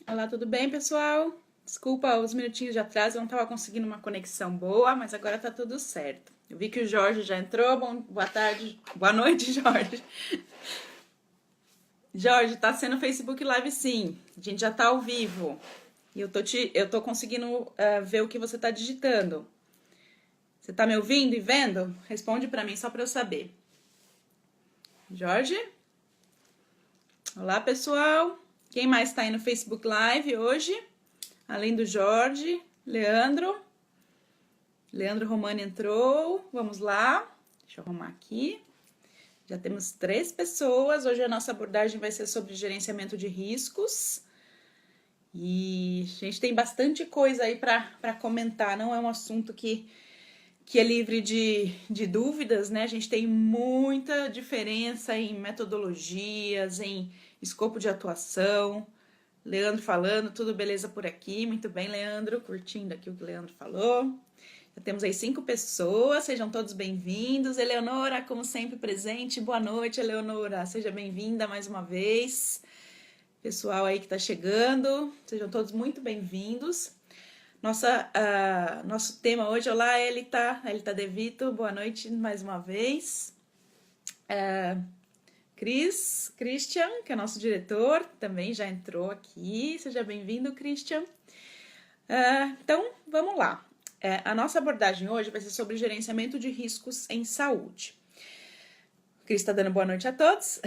Olá, tudo bem, pessoal? Desculpa os minutinhos de atraso, eu não estava conseguindo uma conexão boa, mas agora tá tudo certo. Eu vi que o Jorge já entrou. Boa tarde, boa noite, Jorge. Jorge, tá sendo Facebook Live sim. A gente já tá ao vivo. E eu tô conseguindo ver o que você tá digitando. Você tá me ouvindo e vendo? Responde para mim só para eu saber. Jorge? Olá, pessoal. Quem mais está aí no Facebook Live hoje? Além do Jorge, Leandro. Leandro Romani entrou. Vamos lá. Deixa eu arrumar aqui. Já temos 3 pessoas. Hoje a nossa abordagem vai ser sobre gerenciamento de riscos. E a gente tem bastante coisa aí para comentar. Não é um assunto que é livre de dúvidas, né? A gente tem muita diferença em metodologias, em escopo de atuação. Leandro falando, tudo beleza por aqui? Muito bem, Leandro, curtindo aqui o que o Leandro falou. Já temos aí 5 pessoas, sejam todos bem-vindos. Eleonora, como sempre, presente. Boa noite, Eleonora. Seja bem-vinda mais uma vez. Pessoal aí que está chegando, sejam todos muito bem-vindos. Nosso tema hoje, olá, Elita De Vito, boa noite mais uma vez. Christian, que é nosso diretor, também já entrou aqui. Seja bem-vindo, Christian. Então, vamos lá. A nossa abordagem hoje vai ser sobre gerenciamento de riscos em saúde. O Cris está dando boa noite a todos.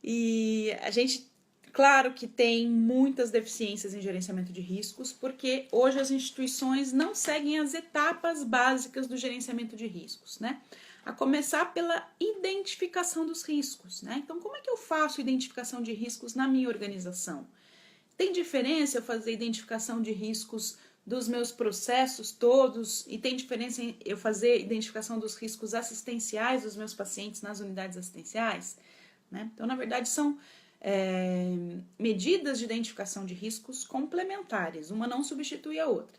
E a gente, claro que tem muitas deficiências em gerenciamento de riscos, porque hoje as instituições não seguem as etapas básicas do gerenciamento de riscos, né? A começar pela identificação dos riscos, né? Então, como é que eu faço identificação de riscos na minha organização? Tem diferença eu fazer identificação de riscos dos meus processos todos e tem diferença em eu fazer identificação dos riscos assistenciais dos meus pacientes nas unidades assistenciais? Né? Então, na verdade, são medidas de identificação de riscos complementares, uma não substitui a outra.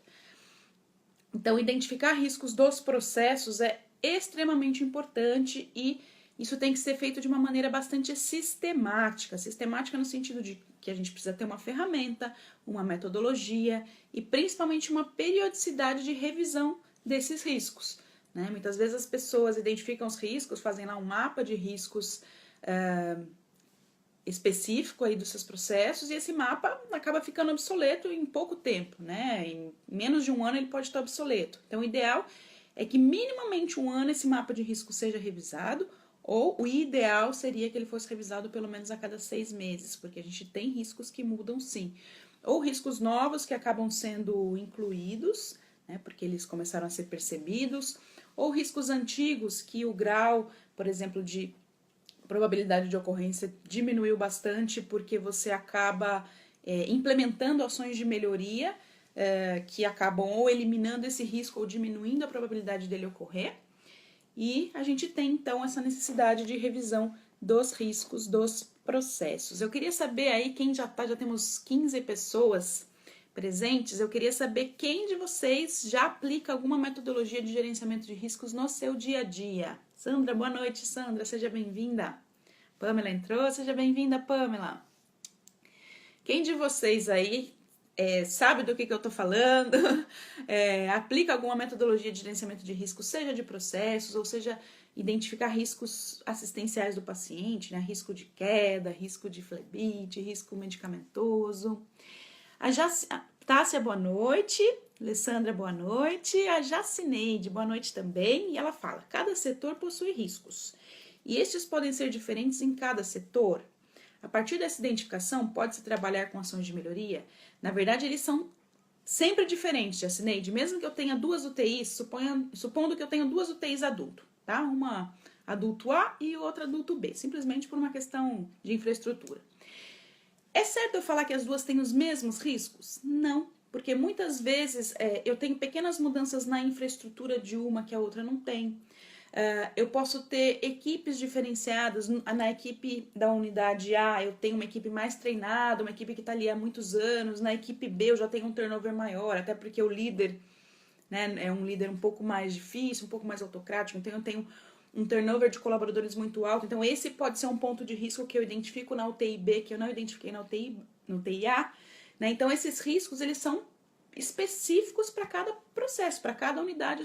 Então, identificar riscos dos processos é extremamente importante e isso tem que ser feito de uma maneira bastante sistemática. Sistemática no sentido de que a gente precisa ter uma ferramenta, uma metodologia e principalmente uma periodicidade de revisão desses riscos. Né? Muitas vezes as pessoas identificam os riscos, fazem lá um mapa de riscos específico aí dos seus processos e esse mapa acaba ficando obsoleto em pouco tempo, né? Em menos de um ano ele pode estar obsoleto. Então o ideal é que minimamente um ano esse mapa de risco seja revisado, ou o ideal seria que ele fosse revisado pelo menos a cada 6 meses, porque a gente tem riscos que mudam sim. Ou riscos novos que acabam sendo incluídos, né, porque eles começaram a ser percebidos, ou riscos antigos que o grau, por exemplo, de probabilidade de ocorrência diminuiu bastante porque você acaba implementando ações de melhoria que acabam ou eliminando esse risco ou diminuindo a probabilidade dele ocorrer. E a gente tem, então, essa necessidade de revisão dos riscos dos processos. Eu queria saber aí, quem já temos 15 pessoas presentes, eu queria saber quem de vocês já aplica alguma metodologia de gerenciamento de riscos no seu dia a dia. Sandra, boa noite, Sandra, seja bem-vinda. Pamela entrou, seja bem-vinda, Pamela. Quem de vocês aí sabe do que eu tô falando, aplica alguma metodologia de gerenciamento de riscos, seja de processos, ou seja, identificar riscos assistenciais do paciente, né? Risco de queda, risco de flebite, risco medicamentoso. A Tássia, boa noite. Alessandra, boa noite. A Jacineide, boa noite também. E ela fala, cada setor possui riscos. E estes podem ser diferentes em cada setor. A partir dessa identificação, pode-se trabalhar com ações de melhoria? Na verdade, eles são sempre diferentes, Jacineide. Mesmo que eu tenha 2 UTIs, supondo que eu tenha 2 UTIs adulto, tá? Uma adulto A e outra adulto B, simplesmente por uma questão de infraestrutura. É certo eu falar que as duas têm os mesmos riscos? Não, porque muitas vezes eu tenho pequenas mudanças na infraestrutura de uma que a outra não tem. Eu posso ter equipes diferenciadas. Na equipe da unidade A, eu tenho uma equipe mais treinada, uma equipe que está ali há muitos anos. Na equipe B, eu já tenho um turnover maior, até porque o líder, né, é um líder um pouco mais difícil, um pouco mais autocrático. Então, eu tenho um turnover de colaboradores muito alto. Então, esse pode ser um ponto de risco que eu identifico na UTI B, que eu não identifiquei na UTI A. né? Então, esses riscos, eles são específicos para cada processo, para cada unidade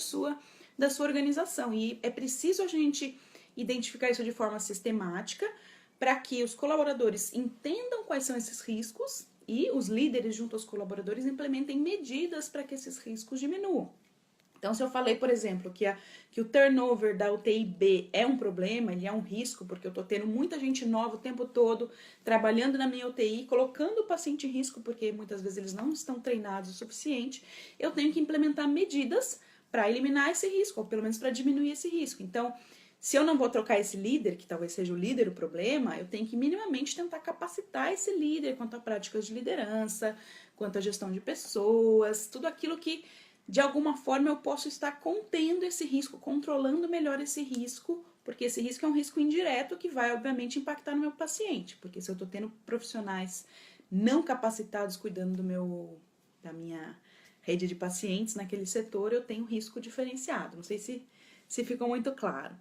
da sua organização. E é preciso a gente identificar isso de forma sistemática para que os colaboradores entendam quais são esses riscos e os líderes, junto aos colaboradores, implementem medidas para que esses riscos diminuam. Então, se eu falei, por exemplo, que o turnover da UTI B é um problema, ele é um risco, porque eu estou tendo muita gente nova o tempo todo, trabalhando na minha UTI, colocando o paciente em risco, porque muitas vezes eles não estão treinados o suficiente, eu tenho que implementar medidas para eliminar esse risco, ou pelo menos para diminuir esse risco. Então, se eu não vou trocar esse líder, que talvez seja o líder o problema, eu tenho que minimamente tentar capacitar esse líder quanto a práticas de liderança, quanto a gestão de pessoas, tudo aquilo que de alguma forma eu posso estar contendo esse risco, controlando melhor esse risco, porque esse risco é um risco indireto que vai, obviamente, impactar no meu paciente, porque se eu estou tendo profissionais não capacitados cuidando da minha rede de pacientes naquele setor, eu tenho risco diferenciado. Não sei se ficou muito claro.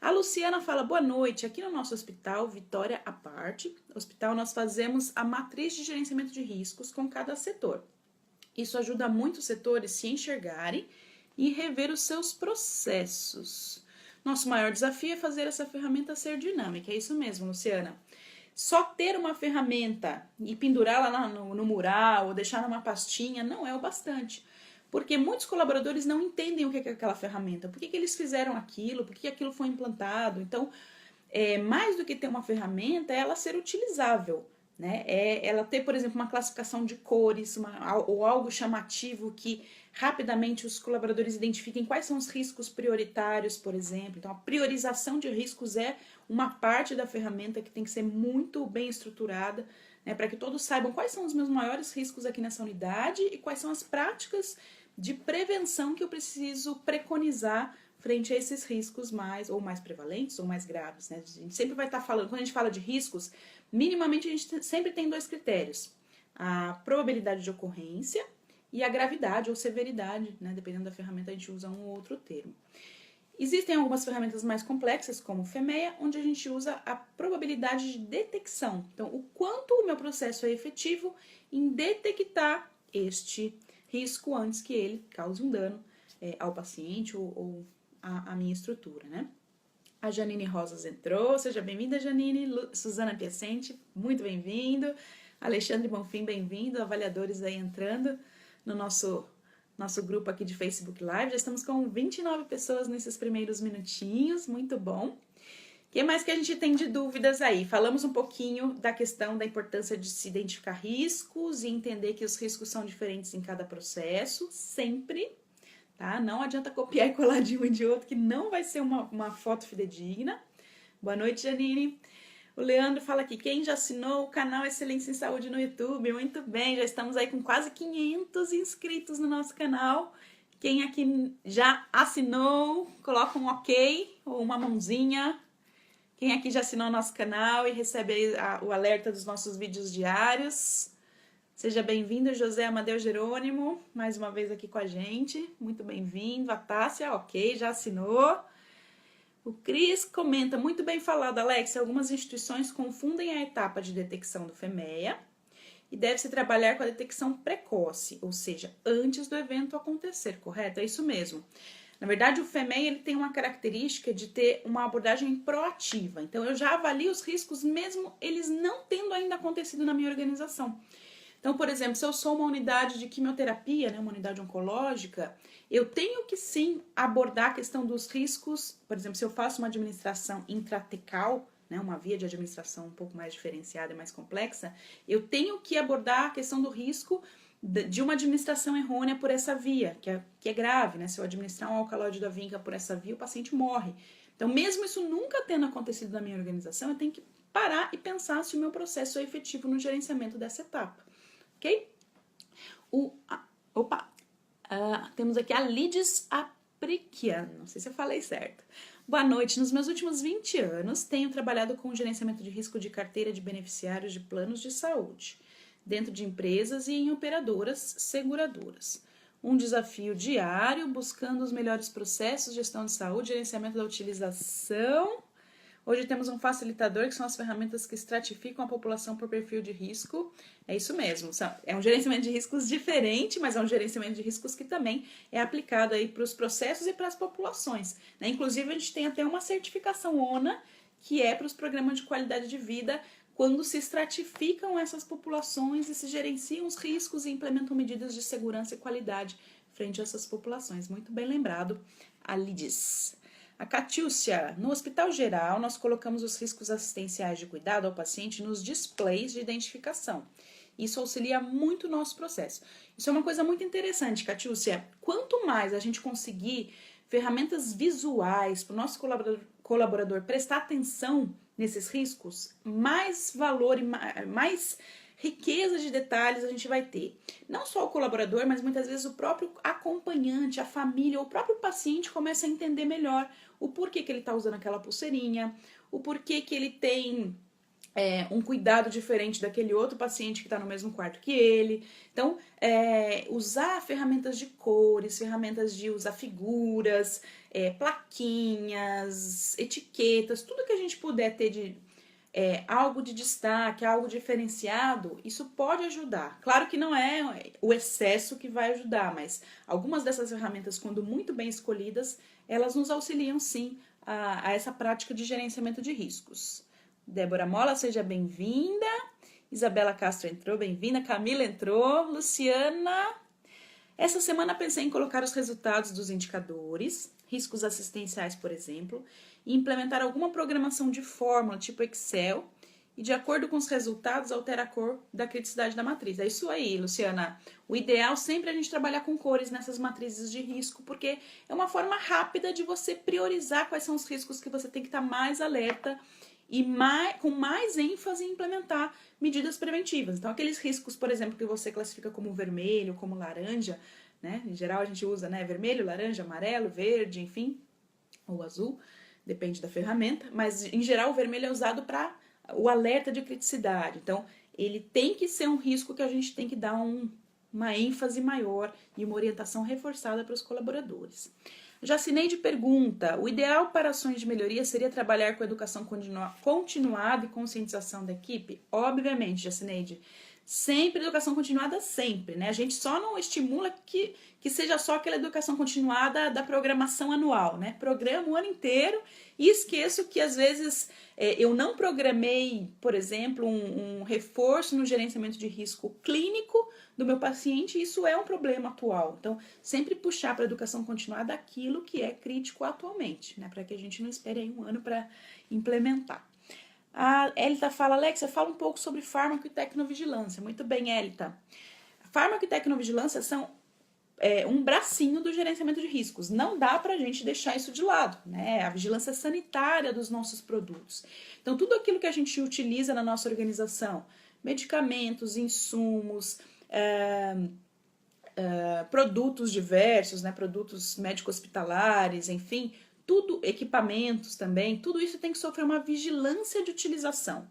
A Luciana fala, boa noite, aqui no nosso hospital, Vitória à parte, hospital nós fazemos a matriz de gerenciamento de riscos com cada setor. Isso ajuda muito os setores se enxergarem e rever os seus processos. Nosso maior desafio é fazer essa ferramenta ser dinâmica. É isso mesmo, Luciana. Só ter uma ferramenta e pendurá-la no mural ou deixar numa pastinha não é o bastante. Porque muitos colaboradores não entendem o que é aquela ferramenta. Por que eles fizeram aquilo? Por que aquilo foi implantado? Então, mais do que ter uma ferramenta, é ela ser utilizável. Né? Ela ter, por exemplo, uma classificação de cores ou algo chamativo que rapidamente os colaboradores identifiquem quais são os riscos prioritários, por exemplo. Então, a priorização de riscos é uma parte da ferramenta que tem que ser muito bem estruturada, né, para que todos saibam quais são os meus maiores riscos aqui nessa unidade e quais são as práticas de prevenção que eu preciso preconizar frente a esses riscos mais prevalentes ou mais graves. Né? A gente sempre vai estar falando, quando a gente fala de riscos, minimamente a gente sempre tem dois critérios, a probabilidade de ocorrência e a gravidade ou severidade, né? Dependendo da ferramenta a gente usa um ou outro termo. Existem algumas ferramentas mais complexas, como o FEMEA, onde a gente usa a probabilidade de detecção. Então, o quanto o meu processo é efetivo em detectar este risco antes que ele cause um dano ao paciente ou à minha estrutura, né? A Janine Rosas entrou, seja bem-vinda, Janine. Suzana Piacente, muito bem-vindo. Alexandre Bonfim, bem-vindo. Avaliadores aí entrando no nosso grupo aqui de Facebook Live. Já estamos com 29 pessoas nesses primeiros minutinhos, muito bom. O que mais que a gente tem de dúvidas aí? Falamos um pouquinho da questão da importância de se identificar riscos e entender que os riscos são diferentes em cada processo, sempre. Tá? Não adianta copiar e colar de um e de outro, que não vai ser uma foto fidedigna. Boa noite, Janine. O Leandro fala aqui, quem já assinou o canal Excelência em Saúde no YouTube? Muito bem, já estamos aí com quase 500 inscritos no nosso canal. Quem aqui já assinou, coloca um ok ou uma mãozinha. Quem aqui já assinou o nosso canal e recebe aí o alerta dos nossos vídeos diários? Seja bem-vindo, José Amadeu Jerônimo, mais uma vez aqui com a gente. Muito bem-vindo. A Tássia, ok, já assinou. O Cris comenta, muito bem falado, Alex, algumas instituições confundem a etapa de detecção do FEMEA e deve-se trabalhar com a detecção precoce, ou seja, antes do evento acontecer, correto? É isso mesmo. Na verdade, o FEMEA ele tem uma característica de ter uma abordagem proativa. Então, eu já avalio os riscos mesmo eles não tendo ainda acontecido na minha organização. Então, por exemplo, se eu sou uma unidade de quimioterapia, né, uma unidade oncológica, eu tenho que sim abordar a questão dos riscos. Por exemplo, se eu faço uma administração intratecal, né, uma via de administração um pouco mais diferenciada e mais complexa, eu tenho que abordar a questão do risco de uma administração errônea por essa via, que é grave, né? Se eu administrar um alcaloide da vinca por essa via, o paciente morre. Então, mesmo isso nunca tendo acontecido na minha organização, eu tenho que parar e pensar se o meu processo é efetivo no gerenciamento dessa etapa. Ok? Temos aqui a Lides Apriquian, não sei se eu falei certo. Boa noite, nos meus últimos 20 anos tenho trabalhado com o gerenciamento de risco de carteira de beneficiários de planos de saúde, dentro de empresas e em operadoras seguradoras. Um desafio diário, buscando os melhores processos, gestão de saúde, gerenciamento da utilização. Hoje temos um facilitador, que são as ferramentas que estratificam a população por perfil de risco. É isso mesmo, é um gerenciamento de riscos diferente, mas é um gerenciamento de riscos que também é aplicado aí para os processos e para as populações, né? Inclusive, a gente tem até uma certificação ONA, que é para os programas de qualidade de vida, quando se estratificam essas populações e se gerenciam os riscos e implementam medidas de segurança e qualidade frente a essas populações. Muito bem lembrado, Alides. A Catiúcia, no Hospital Geral, nós colocamos os riscos assistenciais de cuidado ao paciente nos displays de identificação. Isso auxilia muito o nosso processo. Isso é uma coisa muito interessante, Catiúcia. Quanto mais a gente conseguir ferramentas visuais para o nosso colaborador prestar atenção nesses riscos, mais valor e mais riqueza de detalhes a gente vai ter. Não só o colaborador, mas muitas vezes o próprio acompanhante, a família, ou o próprio paciente começa a entender melhor o porquê que ele está usando aquela pulseirinha, o porquê que ele tem um cuidado diferente daquele outro paciente que está no mesmo quarto que ele. Então, usar ferramentas de cores, ferramentas de usar figuras, plaquinhas, etiquetas, tudo que a gente puder ter de algo de destaque, algo diferenciado, isso pode ajudar. Claro que não é o excesso que vai ajudar, mas algumas dessas ferramentas, quando muito bem escolhidas, elas nos auxiliam sim a essa prática de gerenciamento de riscos. Débora Mola, seja bem-vinda. Isabela Castro entrou, bem-vinda. Camila entrou. Luciana. Essa semana pensei em colocar os resultados dos indicadores, riscos assistenciais, por exemplo, e implementar alguma programação de fórmula, tipo Excel, e de acordo com os resultados, altera a cor da criticidade da matriz. É isso aí, Luciana. O ideal sempre é a gente trabalhar com cores nessas matrizes de risco, porque é uma forma rápida de você priorizar quais são os riscos que você tem que estar mais alerta e com mais ênfase em implementar medidas preventivas. Então, aqueles riscos, por exemplo, que você classifica como vermelho, como laranja, né? Em geral, a gente usa, né, vermelho, laranja, amarelo, verde, enfim, ou azul, depende da ferramenta, mas, em geral, o vermelho é usado para o alerta de criticidade. Então, ele tem que ser um risco que a gente tem que dar uma ênfase maior e uma orientação reforçada para os colaboradores. Jacineide pergunta, o ideal para ações de melhoria seria trabalhar com educação continuada e conscientização da equipe? Obviamente, Jacineide, sempre educação continuada, sempre, né? A gente só não estimula que seja só aquela educação continuada da programação anual, né? Programa o ano inteiro e esqueço que às vezes eu não programei, por exemplo, um reforço no gerenciamento de risco clínico do meu paciente, e isso é um problema atual. Então, sempre puxar para a educação continuada aquilo que é crítico atualmente, né? Para que a gente não espere aí um ano para implementar. A Elita fala, Alexia, fala um pouco sobre fármaco e tecnovigilância. Muito bem, Elita. Fármaco e tecnovigilância são um bracinho do gerenciamento de riscos. Não dá para a gente deixar isso de lado, né? A vigilância sanitária dos nossos produtos. Então, tudo aquilo que a gente utiliza na nossa organização, medicamentos, insumos, produtos diversos, né? Produtos médico-hospitalares, enfim, tudo, equipamentos também, tudo isso tem que sofrer uma vigilância de utilização.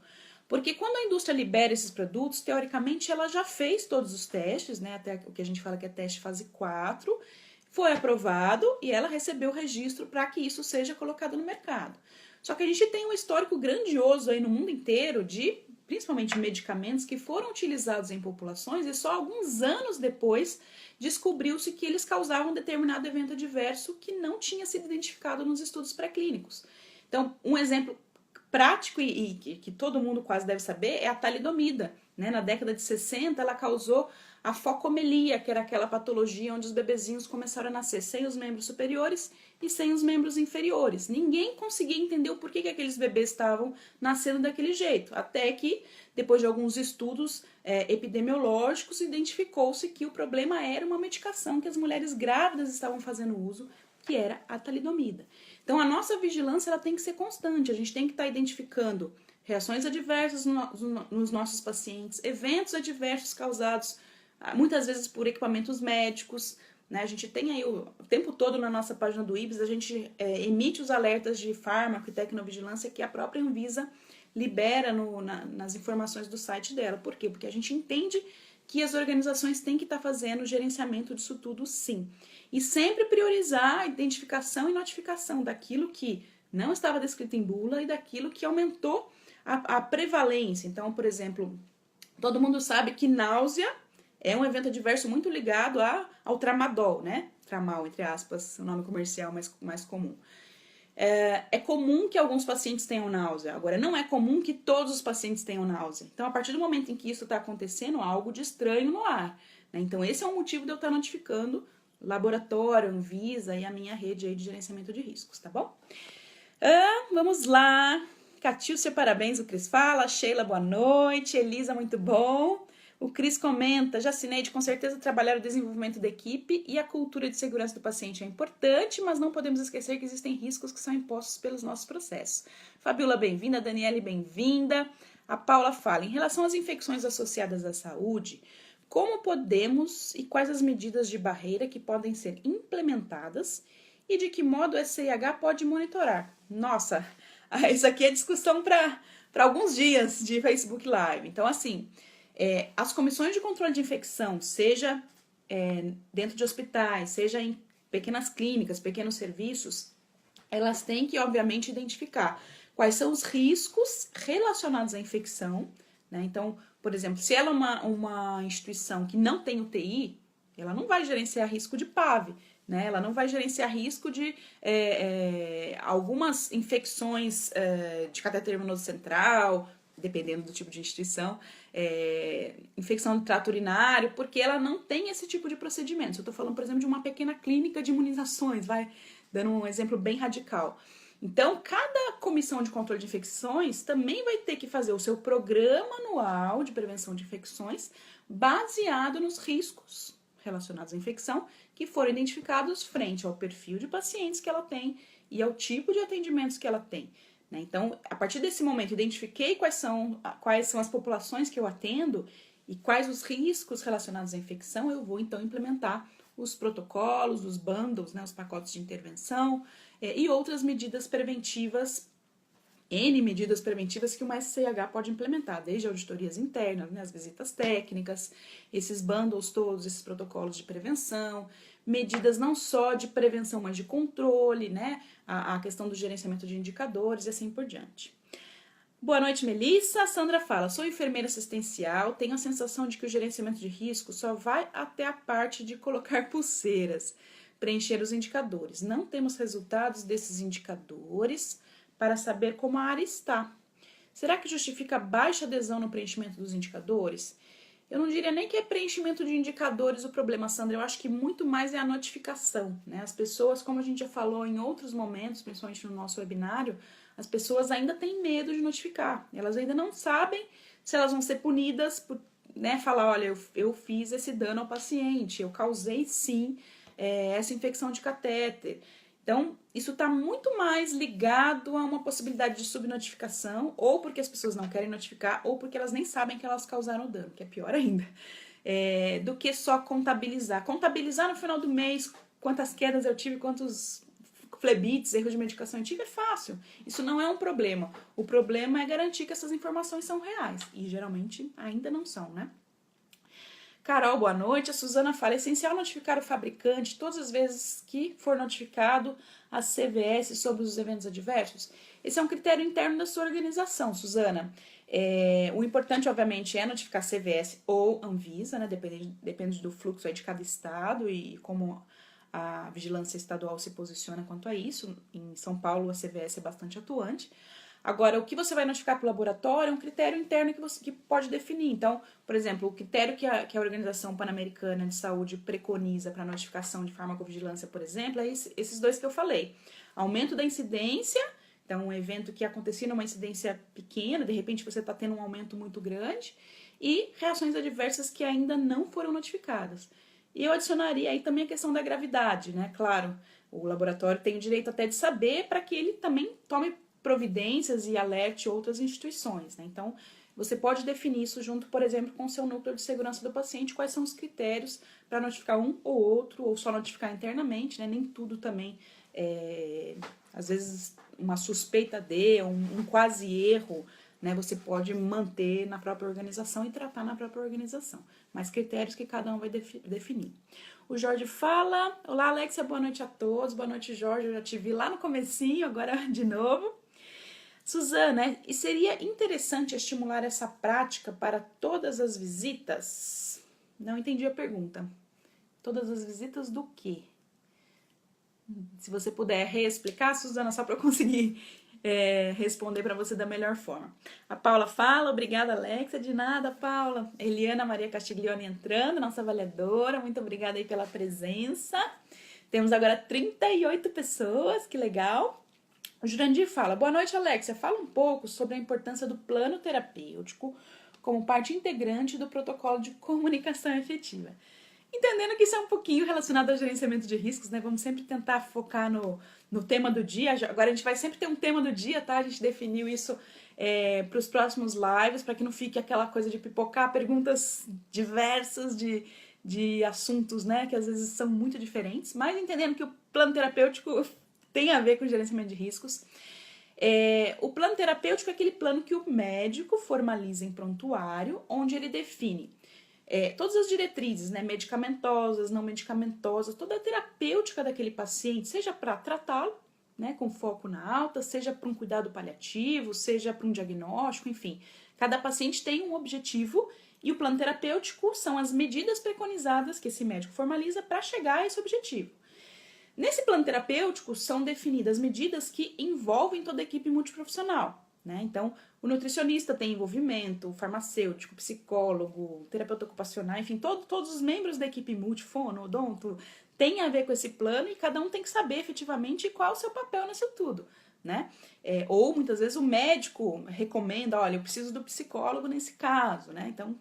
Porque quando a indústria libera esses produtos, teoricamente ela já fez todos os testes, né? Até o que a gente fala que é teste fase 4, foi aprovado e ela recebeu o registro para que isso seja colocado no mercado. Só que a gente tem um histórico grandioso aí no mundo inteiro de, principalmente, medicamentos que foram utilizados em populações e só alguns anos depois descobriu-se que eles causavam determinado evento adverso que não tinha sido identificado nos estudos pré-clínicos. Então, um exemplo prático e que todo mundo quase deve saber é a talidomida, né? Na década de 60, ela causou a focomelia, que era aquela patologia onde os bebezinhos começaram a nascer sem os membros superiores e sem os membros inferiores. Ninguém conseguia entender o porquê que aqueles bebês estavam nascendo daquele jeito, até que, depois de alguns estudos epidemiológicos, identificou-se que o problema era uma medicação que as mulheres grávidas estavam fazendo uso, que era a talidomida. Então, a nossa vigilância ela tem que ser constante, a gente tem que estar identificando reações adversas nos nossos pacientes, eventos adversos causados muitas vezes por equipamentos médicos, né? A gente tem aí o tempo todo na nossa página do IBS, a gente emite os alertas de fármaco e tecnovigilância que a própria Anvisa libera nas informações do site dela. Por quê? Porque a gente entende que as organizações têm que estar fazendo o gerenciamento disso tudo sim. E sempre priorizar a identificação e notificação daquilo que não estava descrito em bula e daquilo que aumentou a prevalência. Então, por exemplo, todo mundo sabe que náusea é um evento adverso muito ligado ao tramadol, né? Tramal, entre aspas, o nome comercial mais comum. É comum que alguns pacientes tenham náusea. Agora, não é comum que todos os pacientes tenham náusea. Então, a partir do momento em que isso está acontecendo, há algo de estranho no ar, né? Então, esse é o motivo de eu estar notificando laboratório, Anvisa e a minha rede aí de gerenciamento de riscos, tá bom? Vamos lá. Catilcia, parabéns, o Cris fala. Sheila, boa noite. Elisa, muito bom. O Cris comenta, já Cineide, com certeza trabalhar o desenvolvimento da equipe e a cultura de segurança do paciente é importante, mas não podemos esquecer que existem riscos que são impostos pelos nossos processos. Fabiola, bem-vinda. Daniele, bem-vinda. A Paula fala, em relação às infecções associadas à saúde, como podemos e quais as medidas de barreira que podem ser implementadas e de que modo o SCIH pode monitorar? Nossa, isso aqui é discussão para alguns dias de Facebook Live. Então, assim, as comissões de controle de infecção, seja dentro de hospitais, seja em pequenas clínicas, pequenos serviços, elas têm que, obviamente, identificar quais são os riscos relacionados à infecção, né? Então, por exemplo, se ela é uma instituição que não tem UTI, ela não vai gerenciar risco de PAV, né? Ela não vai gerenciar risco de algumas infecções de catéter venoso central, dependendo do tipo de instituição, infecção do trato urinário, porque ela não tem esse tipo de procedimento. Eu estou falando, por exemplo, de uma pequena clínica de imunizações, dando um exemplo bem radical. Então, cada comissão de controle de infecções também vai ter que fazer o seu programa anual de prevenção de infecções baseado nos riscos relacionados à infecção que foram identificados frente ao perfil de pacientes que ela tem e ao tipo de atendimentos que ela tem. Então, a partir desse momento, identifiquei quais são as populações que eu atendo e quais os riscos relacionados à infecção, eu vou, então, implementar os protocolos, os bundles, né, os pacotes de intervenção e outras medidas preventivas, N medidas preventivas que uma SCIH pode implementar, desde auditorias internas, né, as visitas técnicas, esses bundles todos, esses protocolos de prevenção, medidas não só de prevenção, mas de controle, né, a questão do gerenciamento de indicadores e assim por diante. Boa noite, Melissa. A Sandra fala, sou enfermeira assistencial, tenho a sensação de que o gerenciamento de risco só vai até a parte de colocar pulseiras, preencher os indicadores. Não temos resultados desses indicadores para saber como a área está. Será que justifica baixa adesão no preenchimento dos indicadores? Eu não diria nem que é preenchimento de indicadores o problema, Sandra. Eu acho que muito mais é a notificação, né? As pessoas, como a gente já falou em outros momentos, principalmente no nosso webinário, as pessoas ainda têm medo de notificar. Elas ainda não sabem se elas vão ser punidas por, né, falar, olha, eu fiz esse dano ao paciente, eu causei sim essa infecção de catéter. Então, isso está muito mais ligado a uma possibilidade de subnotificação, ou porque as pessoas não querem notificar, ou porque elas nem sabem que elas causaram dano, que é pior ainda, do que só contabilizar. Contabilizar no final do mês quantas quedas eu tive, quantos flebites, erros de medicação eu tive, é fácil. Isso não é um problema. O problema é garantir que essas informações são reais, e geralmente ainda não são, né? Carol, boa noite. A Suzana fala, é essencial notificar o fabricante todas as vezes que for notificado a CVS sobre os eventos adversos? Esse é um critério interno da sua organização, Suzana. O importante, obviamente, é notificar a CVS ou Anvisa, né? Depende do fluxo aí de cada estado e como a vigilância estadual se posiciona quanto a isso. Em São Paulo, a CVS é bastante atuante. Agora, o que você vai notificar para o laboratório é um critério interno que pode definir. Então, por exemplo, o critério que a Organização Pan-Americana de Saúde preconiza para notificação de farmacovigilância, por exemplo, é esses dois que eu falei. Aumento da incidência, então um evento que acontecia numa incidência pequena, de repente você está tendo um aumento muito grande, e reações adversas que ainda não foram notificadas. E eu adicionaria aí também a questão da gravidade, né? Claro, o laboratório tem o direito até de saber para que ele também tome providências e alerte outras instituições, né? Então, você pode definir isso junto, por exemplo, com o seu núcleo de segurança do paciente, quais são os critérios para notificar um ou outro, ou só notificar internamente, né? Nem tudo também, às vezes, uma suspeita de, um quase erro, né, você pode manter na própria organização e tratar na própria organização, mas critérios que cada um vai definir. O Jorge fala, olá Alexia, boa noite a todos, boa noite Jorge, eu já te vi lá no comecinho, agora de novo. Suzana, e seria interessante estimular essa prática para todas as visitas? Não entendi a pergunta. Todas as visitas do quê? Se você puder reexplicar, Suzana, só para eu conseguir responder para você da melhor forma. A Paula fala, obrigada Alexia, de nada Paula. Eliana Maria Castiglione entrando, nossa avaliadora, muito obrigada aí pela presença. Temos agora 38 pessoas, que legal. O Jurandir fala, boa noite Alexia, fala um pouco sobre a importância do plano terapêutico como parte integrante do protocolo de comunicação efetiva. Entendendo que isso é um pouquinho relacionado ao gerenciamento de riscos, né? Vamos sempre tentar focar no tema do dia. Agora a gente vai sempre ter um tema do dia, tá? A gente definiu isso para os próximos lives, para que não fique aquela coisa de pipocar perguntas diversas de assuntos, né? Que às vezes são muito diferentes. Mas entendendo que o plano terapêutico tem a ver com gerenciamento de riscos. O plano terapêutico é aquele plano que o médico formaliza em prontuário, onde ele define todas as diretrizes, né, medicamentosas, não medicamentosas, toda a terapêutica daquele paciente, seja para tratá-lo, né, com foco na alta, seja para um cuidado paliativo, seja para um diagnóstico, enfim. Cada paciente tem um objetivo e o plano terapêutico são as medidas preconizadas que esse médico formaliza para chegar a esse objetivo. Nesse plano terapêutico são definidas medidas que envolvem toda a equipe multiprofissional, né? Então, o nutricionista tem envolvimento, o farmacêutico, o psicólogo, o terapeuta ocupacional, enfim, todos os membros da equipe multifono, odonto, tem a ver com esse plano e cada um tem que saber efetivamente qual é o seu papel nisso tudo, né? Ou muitas vezes o médico recomenda, olha, eu preciso do psicólogo nesse caso, né? Então,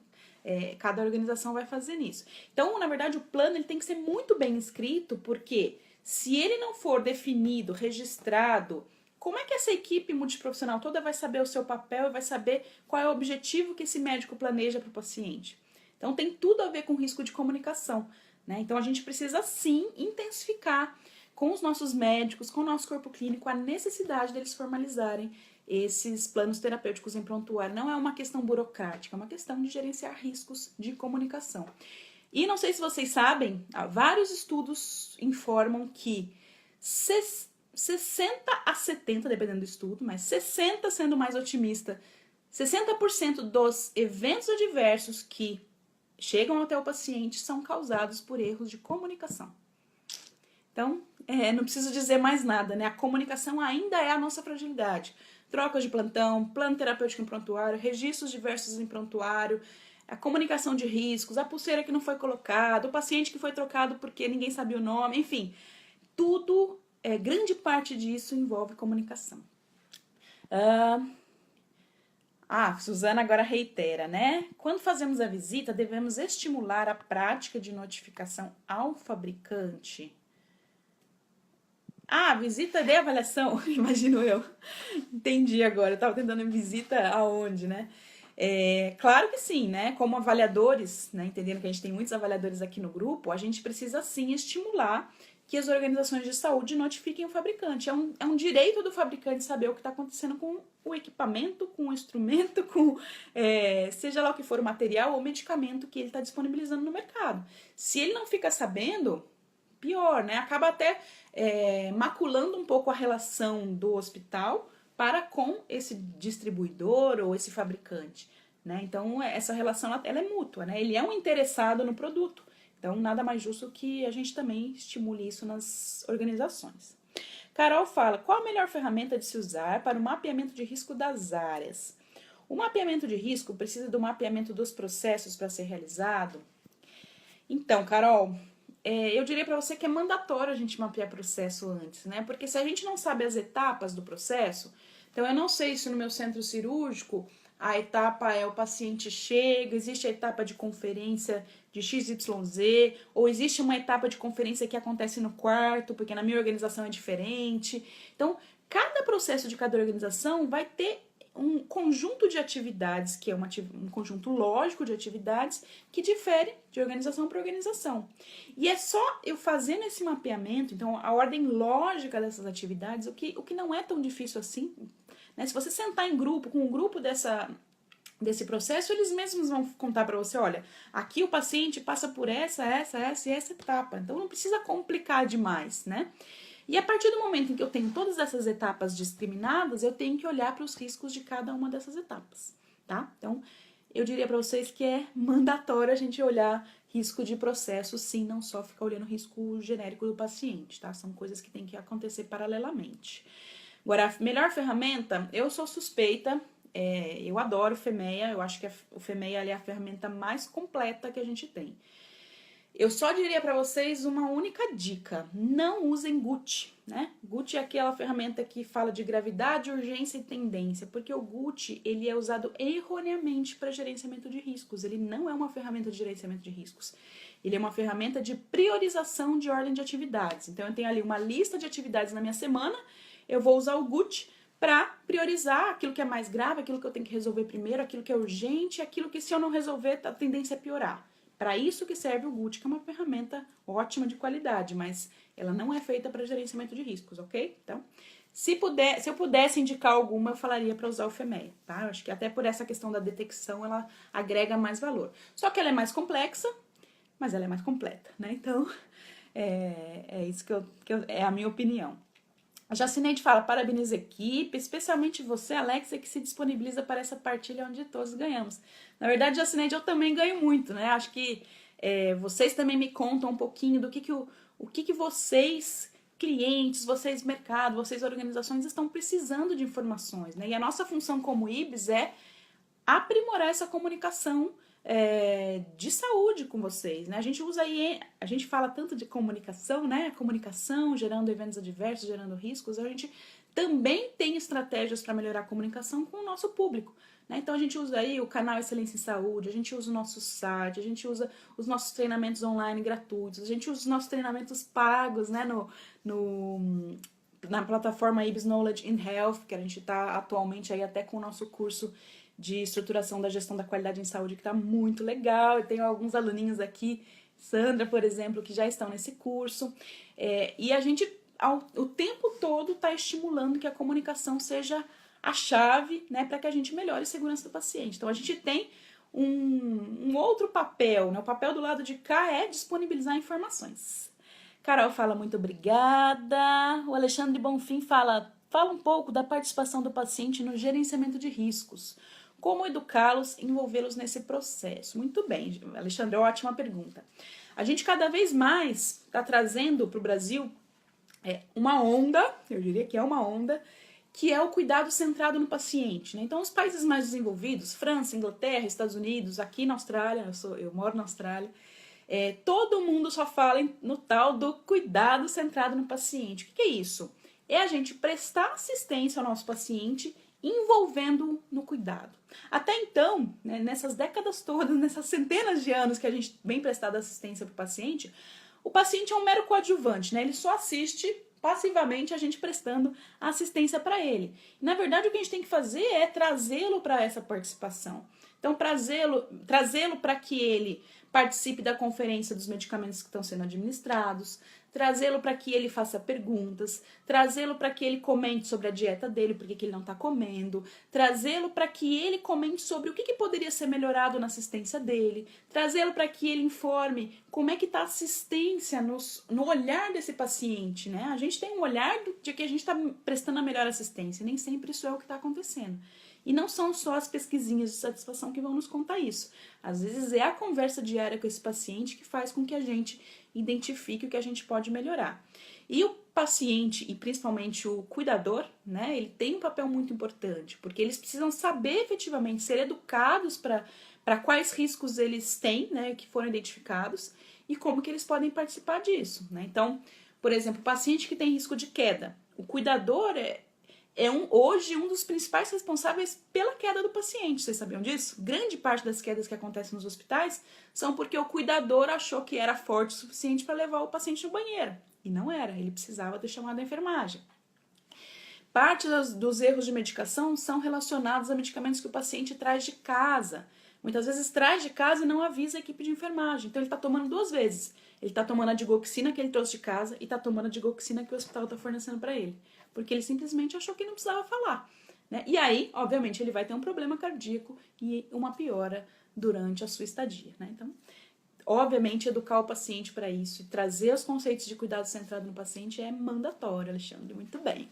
cada organização vai fazer isso. Então, na verdade, o plano ele tem que ser muito bem escrito, porque se ele não for definido, registrado, como é que essa equipe multiprofissional toda vai saber o seu papel e vai saber qual é o objetivo que esse médico planeja para o paciente? Então, tem tudo a ver com risco de comunicação, né? Então, a gente precisa, sim, intensificar com os nossos médicos, com o nosso corpo clínico, a necessidade deles formalizarem esses planos terapêuticos em prontuário. Não é uma questão burocrática, é uma questão de gerenciar riscos de comunicação. E não sei se vocês sabem, vários estudos informam que 60 a 70, dependendo do estudo, mas 60 sendo mais otimista, 60% dos eventos adversos que chegam até o paciente são causados por erros de comunicação. Então, não preciso dizer mais nada, né? A comunicação ainda é a nossa fragilidade. Trocas de plantão, plano terapêutico em prontuário, registros diversos em prontuário, a comunicação de riscos, a pulseira que não foi colocada, o paciente que foi trocado porque ninguém sabia o nome, enfim, tudo, grande parte disso envolve comunicação. Suzana agora reitera, né? Quando fazemos a visita, devemos estimular a prática de notificação ao fabricante. Visita de avaliação, imagino eu. Entendi agora, eu tava tentando visita aonde, né? Claro que sim, né? Como avaliadores, né? Entendendo que a gente tem muitos avaliadores aqui no grupo, a gente precisa sim estimular que as organizações de saúde notifiquem o fabricante. É um direito do fabricante saber o que está acontecendo com o equipamento, com o instrumento, com seja lá o que for o material ou medicamento que ele está disponibilizando no mercado. Se ele não fica sabendo, pior, né? Acaba até maculando um pouco a relação do hospital para com esse distribuidor ou esse fabricante, né? Então, essa relação ela é mútua, né? Ele é um interessado no produto. Então, nada mais justo que a gente também estimule isso nas organizações. Carol fala, qual a melhor ferramenta de se usar para o mapeamento de risco das áreas? O mapeamento de risco precisa do mapeamento dos processos para ser realizado? Então, Carol, eu diria para você que é mandatório a gente mapear processo antes, né? Porque se a gente não sabe as etapas do processo, então eu não sei se no meu centro cirúrgico a etapa é o paciente chega, existe a etapa de conferência de XYZ, ou existe uma etapa de conferência que acontece no quarto, porque na minha organização é diferente. Então, cada processo de cada organização vai ter um conjunto de atividades, que é um conjunto lógico de atividades, que difere de organização para organização. E é só eu fazendo esse mapeamento, então a ordem lógica dessas atividades, o que não é tão difícil assim, né? Se você sentar em grupo, com um grupo desse processo, eles mesmos vão contar para você, olha, aqui o paciente passa por essa e essa etapa. Então não precisa complicar demais, né? E a partir do momento em que eu tenho todas essas etapas discriminadas, eu tenho que olhar para os riscos de cada uma dessas etapas, tá? Então, eu diria para vocês que é mandatório a gente olhar risco de processo, sim, não só ficar olhando o risco genérico do paciente, tá? São coisas que tem que acontecer paralelamente. Agora, a melhor ferramenta, eu sou suspeita, eu adoro o FEMEA, eu acho que o FEMEA é a ferramenta mais completa que a gente tem. Eu só diria para vocês uma única dica: não usem GUT, né? GUT é aquela ferramenta que fala de gravidade, urgência e tendência, porque o GUT ele é usado erroneamente para gerenciamento de riscos. Ele não é uma ferramenta de gerenciamento de riscos. Ele é uma ferramenta de priorização de ordem de atividades. Então eu tenho ali uma lista de atividades na minha semana, eu vou usar o GUT para priorizar aquilo que é mais grave, aquilo que eu tenho que resolver primeiro, aquilo que é urgente, aquilo que se eu não resolver a tendência é piorar. Para isso que serve o GUT, que é uma ferramenta ótima de qualidade, mas ela não é feita para gerenciamento de riscos, ok? Então, se eu pudesse indicar alguma, eu falaria para usar o FEMEA, tá? Eu acho que até por essa questão da detecção, ela agrega mais valor. Só que ela é mais complexa, mas ela é mais completa, né? Então, é isso é a minha opinião. A Jacineide fala, parabeniza a equipe, especialmente você, Alexia, que se disponibiliza para essa partilha onde todos ganhamos. Na verdade, Jacineide, eu também ganho muito, né? Acho que vocês também me contam um pouquinho do que vocês, clientes, vocês mercado, vocês organizações estão precisando de informações, né? E a nossa função como IBS é aprimorar essa comunicação de saúde com vocês, né? A gente usa aí, a gente fala tanto de comunicação, né? Comunicação gerando eventos adversos, gerando riscos. A gente também tem estratégias para melhorar a comunicação com o nosso público, né? Então a gente usa aí o canal Excelência em Saúde, a gente usa o nosso site, a gente usa os nossos treinamentos online gratuitos, a gente usa os nossos treinamentos pagos, né? Na plataforma IBS Knowledge in Health, que a gente está atualmente aí até com o nosso curso de estruturação da gestão da qualidade em saúde, que está muito legal. Eu tenho alguns aluninhos aqui, Sandra, por exemplo, que já estão nesse curso. E a gente, o tempo todo, está estimulando que a comunicação seja a chave, né, para que a gente melhore a segurança do paciente. Então, a gente tem um outro papel, né? O papel do lado de cá é disponibilizar informações. Carol fala, muito obrigada. O Alexandre Bonfim fala um pouco da participação do paciente no gerenciamento de riscos. Como educá-los, envolvê-los nesse processo? Muito bem, Alexandre, ótima pergunta. A gente cada vez mais está trazendo para o Brasil uma onda, eu diria que é uma onda, que é o cuidado centrado no paciente, né? Então, os países mais desenvolvidos, França, Inglaterra, Estados Unidos, aqui na Austrália, eu moro na Austrália, todo mundo só fala no tal do cuidado centrado no paciente. O que é isso? É a gente prestar assistência ao nosso paciente envolvendo no cuidado. Até então, né, nessas décadas todas, nessas centenas de anos que a gente vem prestando assistência para o paciente é um mero coadjuvante, né? Ele só assiste passivamente a gente prestando assistência para ele. Na verdade, o que a gente tem que fazer é trazê-lo para essa participação. Então, trazê-lo para que ele participe da conferência dos medicamentos que estão sendo administrados, trazê-lo para que ele faça perguntas, trazê-lo para que ele comente sobre a dieta dele, porque que ele não está comendo, trazê-lo para que ele comente sobre o que poderia ser melhorado na assistência dele, trazê-lo para que ele informe como é que está a assistência no olhar desse paciente, né? A gente tem um olhar de que a gente está prestando a melhor assistência, nem sempre isso é o que está acontecendo. E não são só as pesquisinhas de satisfação que vão nos contar isso. Às vezes é a conversa diária com esse paciente que faz com que a gente identifique o que a gente pode melhorar. E o paciente, e principalmente o cuidador, né, ele tem um papel muito importante, porque eles precisam saber efetivamente, ser educados para quais riscos eles têm, né, que foram identificados, e como que eles podem participar disso, né? Então, por exemplo, o paciente que tem risco de queda, o cuidador hoje um dos principais responsáveis pela queda do paciente. Vocês sabiam disso? Grande parte das quedas que acontecem nos hospitais são porque o cuidador achou que era forte o suficiente para levar o paciente no banheiro. E não era, ele precisava ter chamado a enfermagem. Parte dos erros de medicação são relacionados a medicamentos que o paciente traz de casa. Muitas vezes traz de casa e não avisa a equipe de enfermagem. Então ele está tomando 2 vezes. Ele está tomando a digoxina que ele trouxe de casa e está tomando a digoxina que o hospital está fornecendo para ele. Porque ele simplesmente achou que não precisava falar. né? E aí, obviamente, ele vai ter um problema cardíaco e uma piora durante a sua estadia, né? Então, obviamente, educar o paciente para isso e trazer os conceitos de cuidado centrado no paciente é mandatório, Alexandre. Muito bem.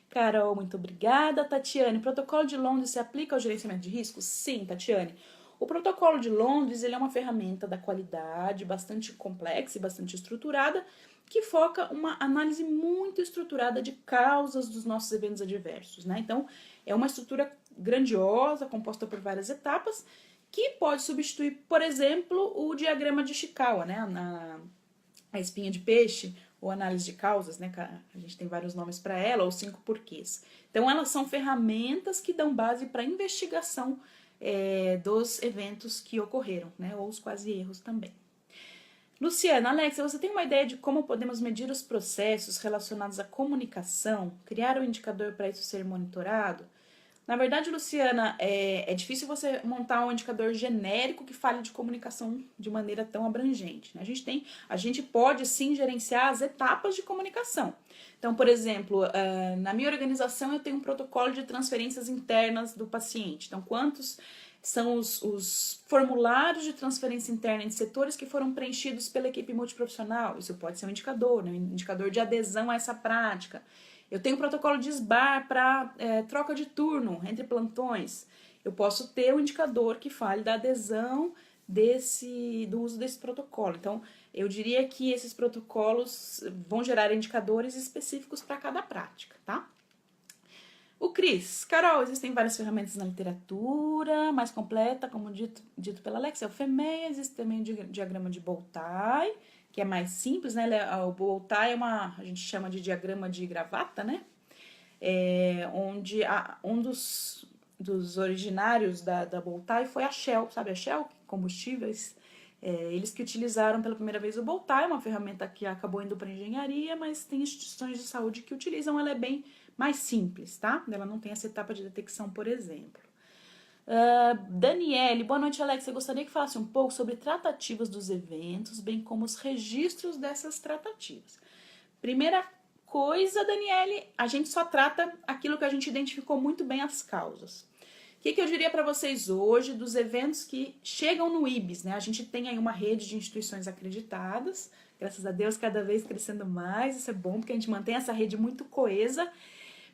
Carol, muito obrigada. Tatiane, o protocolo de Londres se aplica ao gerenciamento de riscos? Sim, Tatiane. O protocolo de Londres ele é uma ferramenta da qualidade bastante complexa e bastante estruturada que foca uma análise muito estruturada de causas dos nossos eventos adversos, né? Então, é uma estrutura grandiosa, composta por várias etapas, que pode substituir, por exemplo, o diagrama de Ishikawa, né? A espinha de peixe, ou análise de causas, né? A gente tem vários nomes para ela, ou 5 porquês. Então, elas são ferramentas que dão base para a investigação dos eventos que ocorreram, né? Ou os quase erros também. Luciana, Alexa, você tem uma ideia de como podemos medir os processos relacionados à comunicação? Criar um indicador para isso ser monitorado? Na verdade, Luciana, é difícil você montar um indicador genérico que fale de comunicação de maneira tão abrangente, né? A gente pode sim gerenciar as etapas de comunicação. Então, por exemplo, na minha organização eu tenho um protocolo de transferências internas do paciente. Então, quantos são os formulários de transferência interna em setores que foram preenchidos pela equipe multiprofissional? Isso pode ser um indicador, né? Um indicador de adesão a essa prática. Eu tenho um protocolo de SBAR para troca de turno entre plantões. Eu posso ter um indicador que fale da adesão do uso desse protocolo. Então, eu diria que esses protocolos vão gerar indicadores específicos para cada prática, tá? O Cris, Carol, existem várias ferramentas na literatura mais completa, como dito pela Alexa, o FEMEA, existe também o diagrama de Bowtie, que é mais simples, né? O Bowtie a gente chama de diagrama de gravata, né? Onde um dos originários da Bowtie foi a Shell, sabe a Shell? Combustíveis. Eles que utilizaram pela primeira vez o Bowtie, uma ferramenta que acabou indo para engenharia, mas tem instituições de saúde que utilizam, ela é bem mais simples, tá? Ela não tem essa etapa de detecção, por exemplo. Daniele, boa noite, Alex. Eu gostaria que falasse um pouco sobre tratativas dos eventos, bem como os registros dessas tratativas. Primeira coisa, Daniele, a gente só trata aquilo que a gente identificou muito bem as causas. O que eu diria para vocês hoje dos eventos que chegam no IBS, né? A gente tem aí uma rede de instituições acreditadas, graças a Deus, cada vez crescendo mais, isso é bom, porque a gente mantém essa rede muito coesa.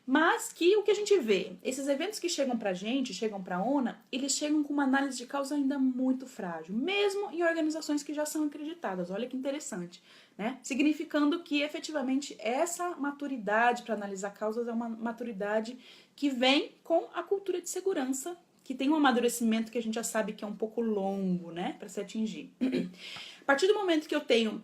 Mas que o que a gente vê, esses eventos que chegam pra gente, chegam pra ONA, eles chegam com uma análise de causa ainda muito frágil, mesmo em organizações que já são acreditadas. Olha que interessante, né? Significando que efetivamente essa maturidade para analisar causas é uma maturidade que vem com a cultura de segurança, que tem um amadurecimento que a gente já sabe que é um pouco longo, né, para se atingir. A partir do momento que eu tenho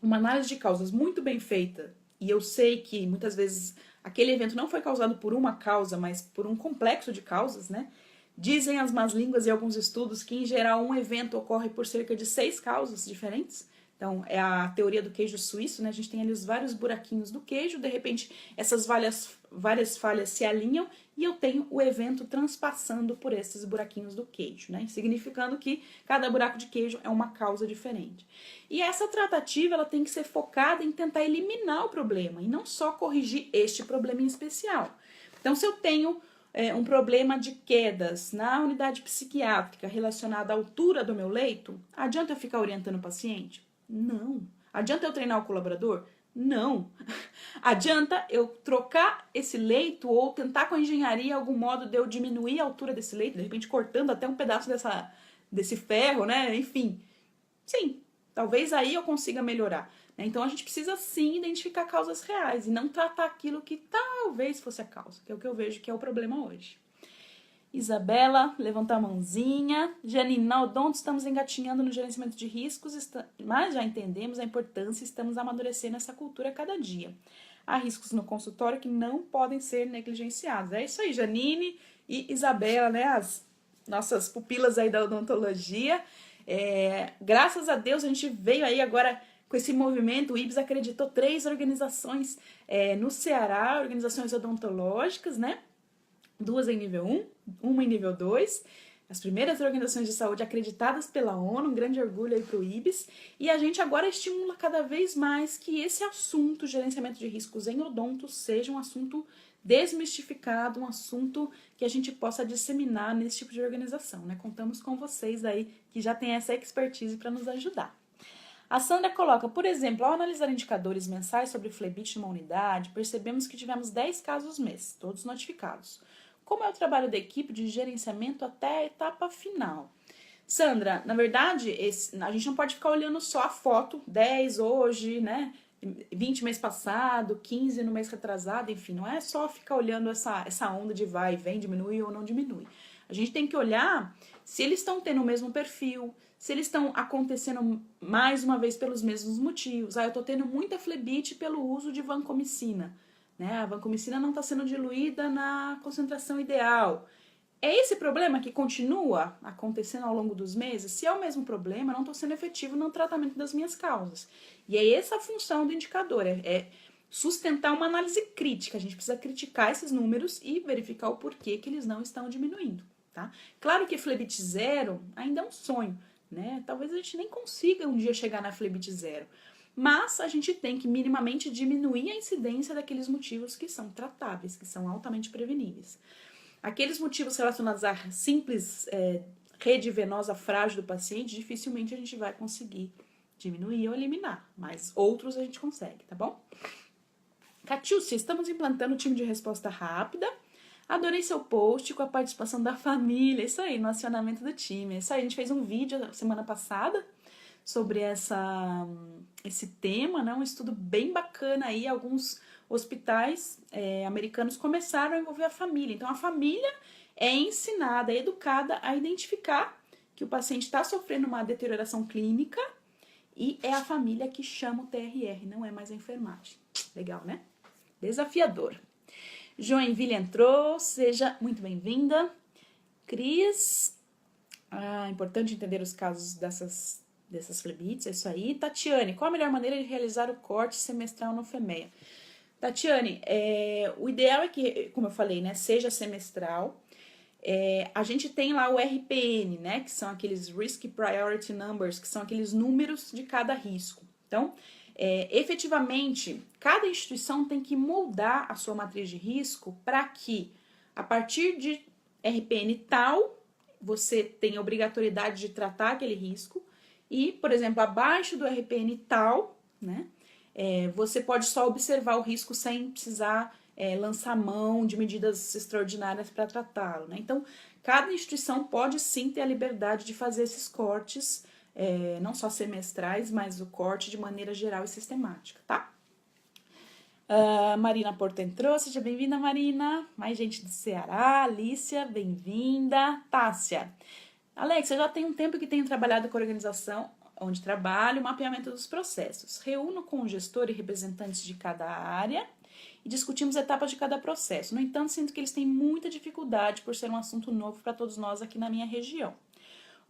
uma análise de causas muito bem feita, e eu sei que muitas vezes aquele evento não foi causado por uma causa, mas por um complexo de causas, né? Dizem as más línguas e alguns estudos que, em geral, um evento ocorre por cerca de 6 causas diferentes. Então, é a teoria do queijo suíço, né? A gente tem ali os vários buraquinhos do queijo, de repente, essas várias falhas se alinham e eu tenho o evento transpassando por esses buraquinhos do queijo, né? Significando que cada buraco de queijo é uma causa diferente. E essa tratativa, ela tem que ser focada em tentar eliminar o problema e não só corrigir este problema em especial. Então, se eu tenho um problema de quedas na unidade psiquiátrica relacionada à altura do meu leito, adianta eu ficar orientando o paciente? Não. Adianta eu treinar o colaborador? Não. Adianta eu trocar esse leito ou tentar com a engenharia algum modo de eu diminuir a altura desse leito, de repente cortando até um pedaço desse ferro, né? Enfim. Sim, talvez aí eu consiga melhorar. Né? Então a gente precisa sim identificar causas reais e não tratar aquilo que talvez fosse a causa, que é o que eu vejo que é o problema hoje. Isabela, levanta a mãozinha. Janine, na Odonto estamos engatinhando no gerenciamento de riscos, mas já entendemos a importância e estamos amadurecendo essa cultura a cada dia. Há riscos no consultório que não podem ser negligenciados. É isso aí, Janine e Isabela, né? As nossas pupilas aí da odontologia. Graças a Deus a gente veio aí agora com esse movimento. O IBS acreditou 3 organizações no Ceará, organizações odontológicas, né? 2 em nível 1, uma em nível 2, as primeiras organizações de saúde acreditadas pela ONU, um grande orgulho aí para o IBS, e a gente agora estimula cada vez mais que esse assunto, gerenciamento de riscos em odonto, seja um assunto desmistificado, um assunto que a gente possa disseminar nesse tipo de organização, né? Contamos com vocês aí que já têm essa expertise para nos ajudar. A Sandra coloca, por exemplo, ao analisar indicadores mensais sobre Flebit de uma unidade, percebemos que tivemos 10 casos mês, todos notificados. Como é o trabalho da equipe de gerenciamento até a etapa final? Sandra, na verdade, a gente não pode ficar olhando só a foto, 10 hoje, né? 20 mês passado, 15 no mês retrasado, enfim, não é só ficar olhando essa onda de vai e vem, diminui ou não diminui. A gente tem que olhar se eles estão tendo o mesmo perfil, se eles estão acontecendo mais uma vez pelos mesmos motivos. Eu tô tendo muita flebite pelo uso de vancomicina, né? A vancomicina não está sendo diluída na concentração ideal. É esse problema que continua acontecendo ao longo dos meses? Se é o mesmo problema, eu não estou sendo efetivo no tratamento das minhas causas. E é essa a função do indicador, é sustentar uma análise crítica. A gente precisa criticar esses números e verificar o porquê que eles não estão diminuindo, tá? Claro que Flebit zero ainda é um sonho, né? Talvez a gente nem consiga um dia chegar na Flebit zero, mas a gente tem que minimamente diminuir a incidência daqueles motivos que são tratáveis, que são altamente preveníveis. Aqueles motivos relacionados à simples rede venosa frágil do paciente, dificilmente a gente vai conseguir diminuir ou eliminar, mas outros a gente consegue, tá bom? Catiúcia, estamos implantando o time de resposta rápida. Adorei seu post com a participação da família, isso aí, no acionamento do time. Isso aí, a gente fez um vídeo semana passada sobre esse tema, né? Um estudo bem bacana aí, alguns hospitais americanos começaram a envolver a família. Então, a família é ensinada, é educada a identificar que o paciente está sofrendo uma deterioração clínica e é a família que chama o TRR, não é mais a enfermagem. Legal, né? Desafiador. Joinville entrou, seja muito bem-vinda. Cris, importante entender os casos dessas flebites, é isso aí. Tatiane, qual a melhor maneira de realizar o corte semestral no FEMEA? Tatiane, o ideal é que, como eu falei, né, seja semestral. A gente tem lá o RPN, né, que são aqueles Risk Priority Numbers, que são aqueles números de cada risco. Então, efetivamente, cada instituição tem que moldar a sua matriz de risco para que, a partir de RPN tal, você tenha obrigatoriedade de tratar aquele risco e, por exemplo, abaixo do RPN tal, né, você pode só observar o risco sem precisar lançar mão de medidas extraordinárias para tratá-lo, né? Então, cada instituição pode sim ter a liberdade de fazer esses cortes, não só semestrais, mas o corte de maneira geral e sistemática, tá? Marina Porto entrou, seja bem-vinda, Marina. Mais gente do Ceará, Alicia, bem-vinda. Tássia. Alex, eu já tenho um tempo que tenho trabalhado com a organização onde trabalho, o mapeamento dos processos. Reúno com o gestor e representantes de cada área e discutimos etapas de cada processo. No entanto, sinto que eles têm muita dificuldade por ser um assunto novo para todos nós aqui na minha região.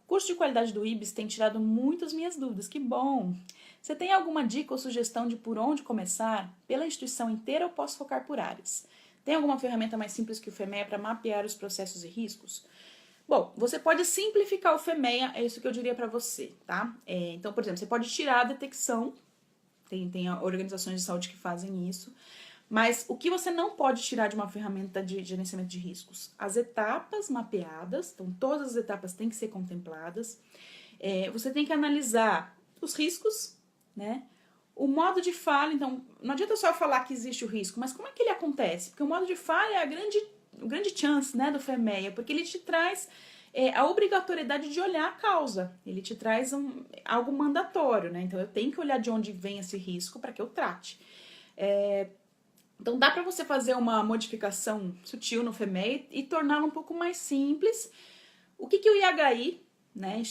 O curso de qualidade do IBS tem tirado muitas minhas dúvidas, que bom! Você tem alguma dica ou sugestão de por onde começar? Pela instituição inteira ou posso focar por áreas? Tem alguma ferramenta mais simples que o FEMEA para mapear os processos e riscos? Bom, você pode simplificar o FEMEA, é isso que eu diria para você, tá? Então, por exemplo, você pode tirar a detecção, tem organizações de saúde que fazem isso, mas o que você não pode tirar de uma ferramenta de gerenciamento de riscos? As etapas mapeadas, então todas as etapas têm que ser contempladas. Você tem que analisar os riscos, né? O modo de falha, então, não adianta só falar que existe o risco, mas como é que ele acontece? Porque o modo de falha é o grande chance, né, do FEMEA, porque ele te traz a obrigatoriedade de olhar a causa, ele te traz algo mandatório, né? Então eu tenho que olhar de onde vem esse risco para que eu trate. Então dá para você fazer uma modificação sutil no FEMEA e torná-lo um pouco mais simples. O que o IHI, né,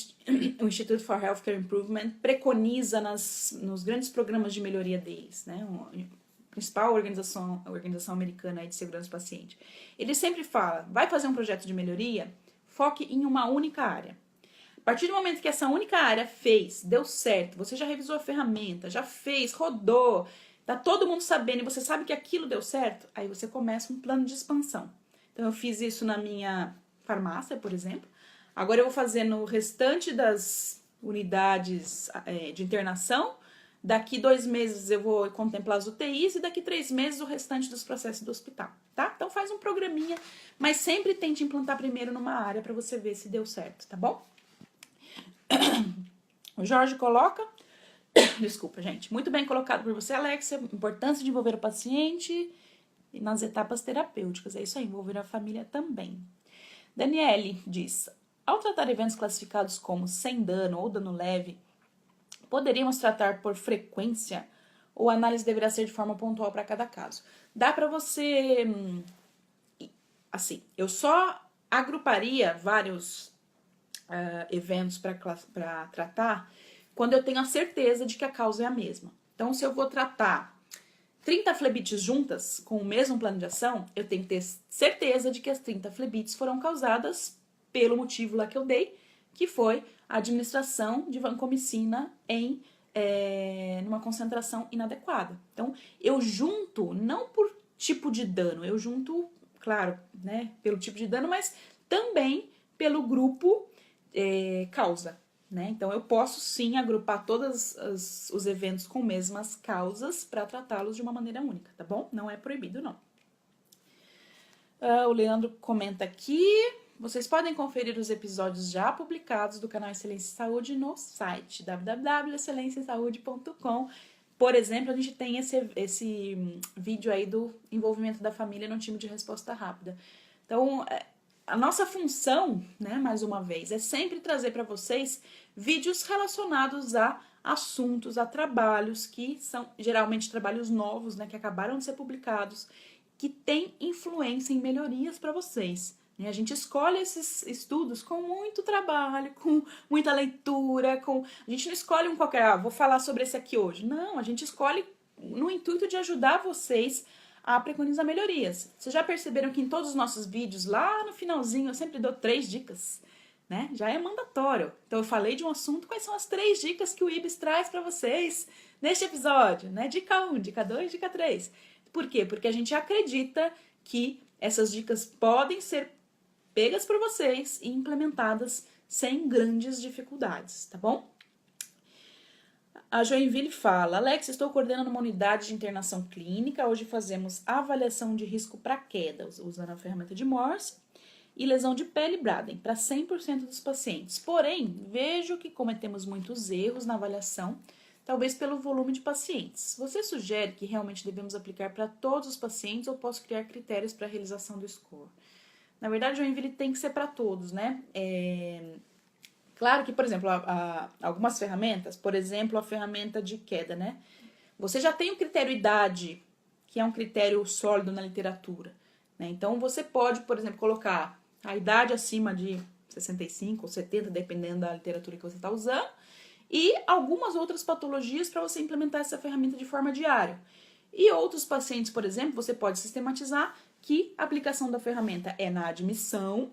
o Institute for Healthcare Improvement, preconiza nos grandes programas de melhoria deles, né, a principal organização americana aí de segurança do paciente. Ele sempre fala, vai fazer um projeto de melhoria, foque em uma única área. A partir do momento que essa única área deu certo, você já revisou a ferramenta, já fez, rodou, tá todo mundo sabendo e você sabe que aquilo deu certo, aí você começa um plano de expansão. Então eu fiz isso na minha farmácia, por exemplo. Agora eu vou fazer no restante das unidades de internação, daqui 2 meses eu vou contemplar as UTIs e daqui 3 meses o restante dos processos do hospital, tá? Então faz um programinha, mas sempre tente implantar primeiro numa área para você ver se deu certo, tá bom? O Jorge coloca, desculpa, gente, muito bem colocado por você, Alexia, importância de envolver o paciente nas etapas terapêuticas, é isso aí, envolver a família também. Daniele diz, ao tratar eventos classificados como sem dano ou dano leve, poderíamos tratar por frequência ou a análise deverá ser de forma pontual para cada caso? Dá para você, assim, eu só agruparia vários eventos para tratar quando eu tenho a certeza de que a causa é a mesma. Então, se eu vou tratar 30 flebites juntas com o mesmo plano de ação, eu tenho que ter certeza de que as 30 flebites foram causadas pelo motivo lá que eu dei, que foi a administração de vancomicina numa concentração inadequada. Então, eu junto, não por tipo de dano, eu junto, claro, né, pelo tipo de dano, mas também pelo grupo causa. Né? Então, eu posso sim agrupar todos os eventos com mesmas causas para tratá-los de uma maneira única, tá bom? Não é proibido, não. O Leandro comenta aqui, vocês podem conferir os episódios já publicados do canal Excelência em Saúde no site www.excelênciasaude.com. Por exemplo, a gente tem esse vídeo aí do envolvimento da família no time de resposta rápida. Então, a nossa função, né, mais uma vez, é sempre trazer para vocês vídeos relacionados a assuntos, a trabalhos que são geralmente trabalhos novos, né, que acabaram de ser publicados, que têm influência em melhorias para vocês. A gente escolhe esses estudos com muito trabalho, com muita leitura, a gente não escolhe um qualquer, vou falar sobre esse aqui hoje. Não, a gente escolhe no intuito de ajudar vocês a preconizar melhorias. Vocês já perceberam que em todos os nossos vídeos, lá no finalzinho, eu sempre dou 3 dicas, né? Já é mandatório. Então eu falei de um assunto, quais são as 3 dicas que o IBS traz para vocês neste episódio, né? Dica 1, dica 2, dica 3. Por quê? Porque a gente acredita que essas dicas podem ser pegas por vocês e implementadas sem grandes dificuldades, tá bom? A Joinville fala, Alex, estou coordenando uma unidade de internação clínica, hoje fazemos avaliação de risco para queda, usando a ferramenta de Morse, e lesão de pele Braden, para 100% dos pacientes. Porém, vejo que cometemos muitos erros na avaliação, talvez pelo volume de pacientes. Você sugere que realmente devemos aplicar para todos os pacientes ou posso criar critérios para a realização do score? Na verdade, Joinville tem que ser para todos, né? Claro que, por exemplo, algumas ferramentas, por exemplo, a ferramenta de queda, né? Você já tem o critério idade, que é um critério sólido na literatura, né? Então, você pode, por exemplo, colocar a idade acima de 65 ou 70, dependendo da literatura que você está usando, e algumas outras patologias para você implementar essa ferramenta de forma diária. E outros pacientes, por exemplo, você pode sistematizar que a aplicação da ferramenta é na admissão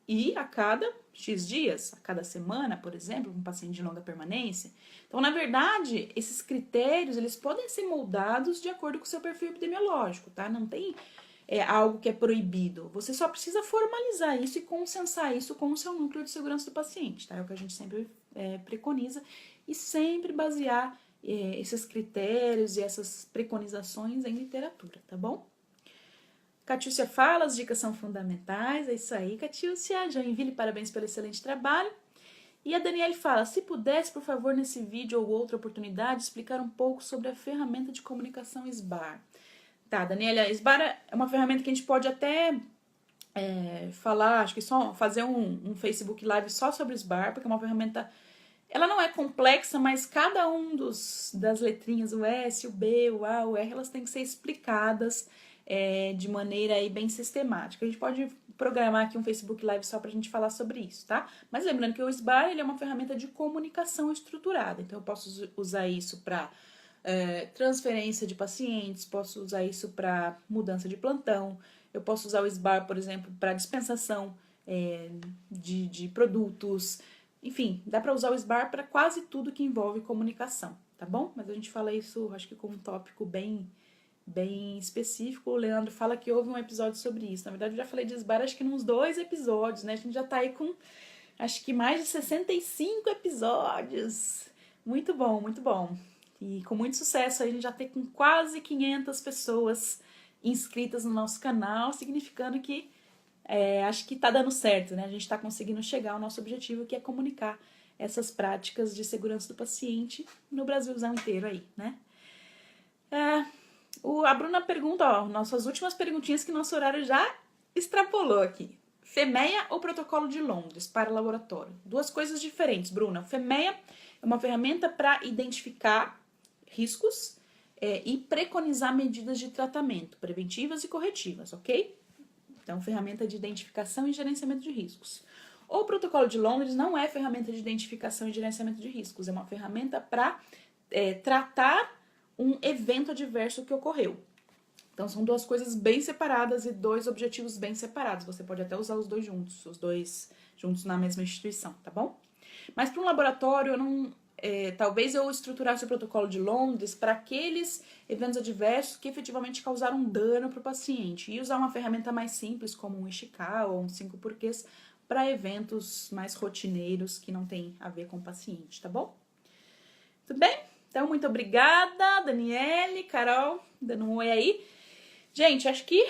e a cada X dias, a cada semana, por exemplo, um paciente de longa permanência. Então, na verdade, esses critérios, eles podem ser moldados de acordo com o seu perfil epidemiológico, tá? Não tem algo que é proibido. Você só precisa formalizar isso e consensar isso com o seu núcleo de segurança do paciente, tá? É o que a gente sempre preconiza e sempre basear esses critérios e essas preconizações em literatura, tá bom? Catiúcia fala, as dicas são fundamentais, é isso aí, Catiúcia. Joinville, parabéns pelo excelente trabalho. E a Daniele fala, se pudesse, por favor, nesse vídeo ou outra oportunidade, explicar um pouco sobre a ferramenta de comunicação SBAR. Tá, Daniela, a SBAR é uma ferramenta que a gente pode até falar, acho que só fazer um Facebook Live só sobre SBAR, porque é uma ferramenta, ela não é complexa, mas cada um das letrinhas, o S, o B, o A, o R, elas têm que ser explicadas de maneira aí bem sistemática. A gente pode programar aqui um Facebook Live só pra gente falar sobre isso, tá? Mas lembrando que o SBAR, ele é uma ferramenta de comunicação estruturada, então eu posso usar isso para transferência de pacientes, posso usar isso para mudança de plantão, eu posso usar o SBAR, por exemplo, para dispensação de produtos, enfim, dá para usar o SBAR para quase tudo que envolve comunicação, tá bom? Mas a gente fala isso, acho que com um tópico bem específico. O Leandro fala que houve um episódio sobre isso. Na verdade, eu já falei de SBAR acho que nos 2 episódios, né? A gente já tá aí com, acho que mais de 65 episódios. Muito bom, muito bom. E com muito sucesso, a gente já tem com quase 500 pessoas inscritas no nosso canal, significando que acho que tá dando certo, né? A gente tá conseguindo chegar ao nosso objetivo, que é comunicar essas práticas de segurança do paciente no Brasilzão inteiro aí, né? A Bruna pergunta, ó, nossas últimas perguntinhas que nosso horário já extrapolou aqui. FEMEA ou Protocolo de Londres para laboratório? Duas coisas diferentes, Bruna. FEMEA é uma ferramenta para identificar riscos e preconizar medidas de tratamento, preventivas e corretivas, ok? Então, ferramenta de identificação e gerenciamento de riscos. O Protocolo de Londres não é ferramenta de identificação e gerenciamento de riscos, é uma ferramenta para tratar um evento adverso que ocorreu. Então, são duas coisas bem separadas e dois objetivos bem separados. Você pode até usar os dois juntos na mesma instituição, tá bom? Mas para um laboratório, talvez eu estruturasse o Protocolo de Londres para aqueles eventos adversos que efetivamente causaram dano para o paciente e usar uma ferramenta mais simples, como um IXICAL ou um 5 porquês, para eventos mais rotineiros que não tem a ver com o paciente, tá bom? Tudo bem? Então, muito obrigada, Daniele, Carol, dando um oi aí. Gente, acho que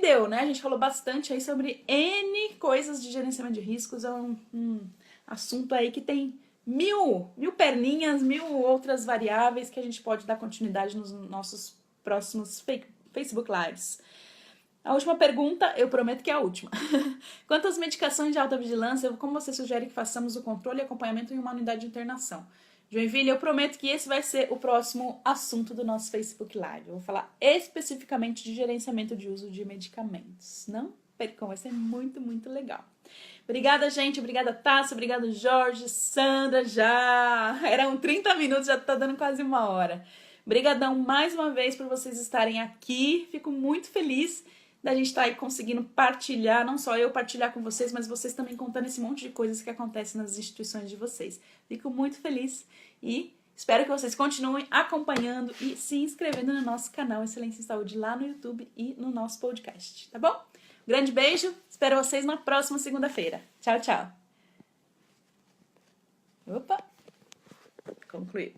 deu, né? A gente falou bastante aí sobre N coisas de gerenciamento de riscos. É um assunto aí que tem mil perninhas, 1000 outras variáveis que a gente pode dar continuidade nos nossos próximos Facebook Lives. A última pergunta, eu prometo que é a última. Quanto às medicações de alta vigilância, como você sugere que façamos o controle e acompanhamento em uma unidade de internação? Joinville, eu prometo que esse vai ser o próximo assunto do nosso Facebook Live. Eu vou falar especificamente de gerenciamento de uso de medicamentos. Não percam, vai ser muito, muito legal. Obrigada, gente. Obrigada, Tássia. Obrigada, Jorge, Sandra. Já eram 30 minutos, já tá dando quase 1 hora. Obrigadão mais uma vez por vocês estarem aqui. Fico muito feliz da gente estar aí conseguindo partilhar, não só eu partilhar com vocês, mas vocês também contando esse monte de coisas que acontecem nas instituições de vocês. Fico muito feliz e espero que vocês continuem acompanhando e se inscrevendo no nosso canal Excelência em Saúde lá no YouTube e no nosso podcast, tá bom? Grande beijo, espero vocês na próxima segunda-feira. Tchau, tchau. Opa, concluí.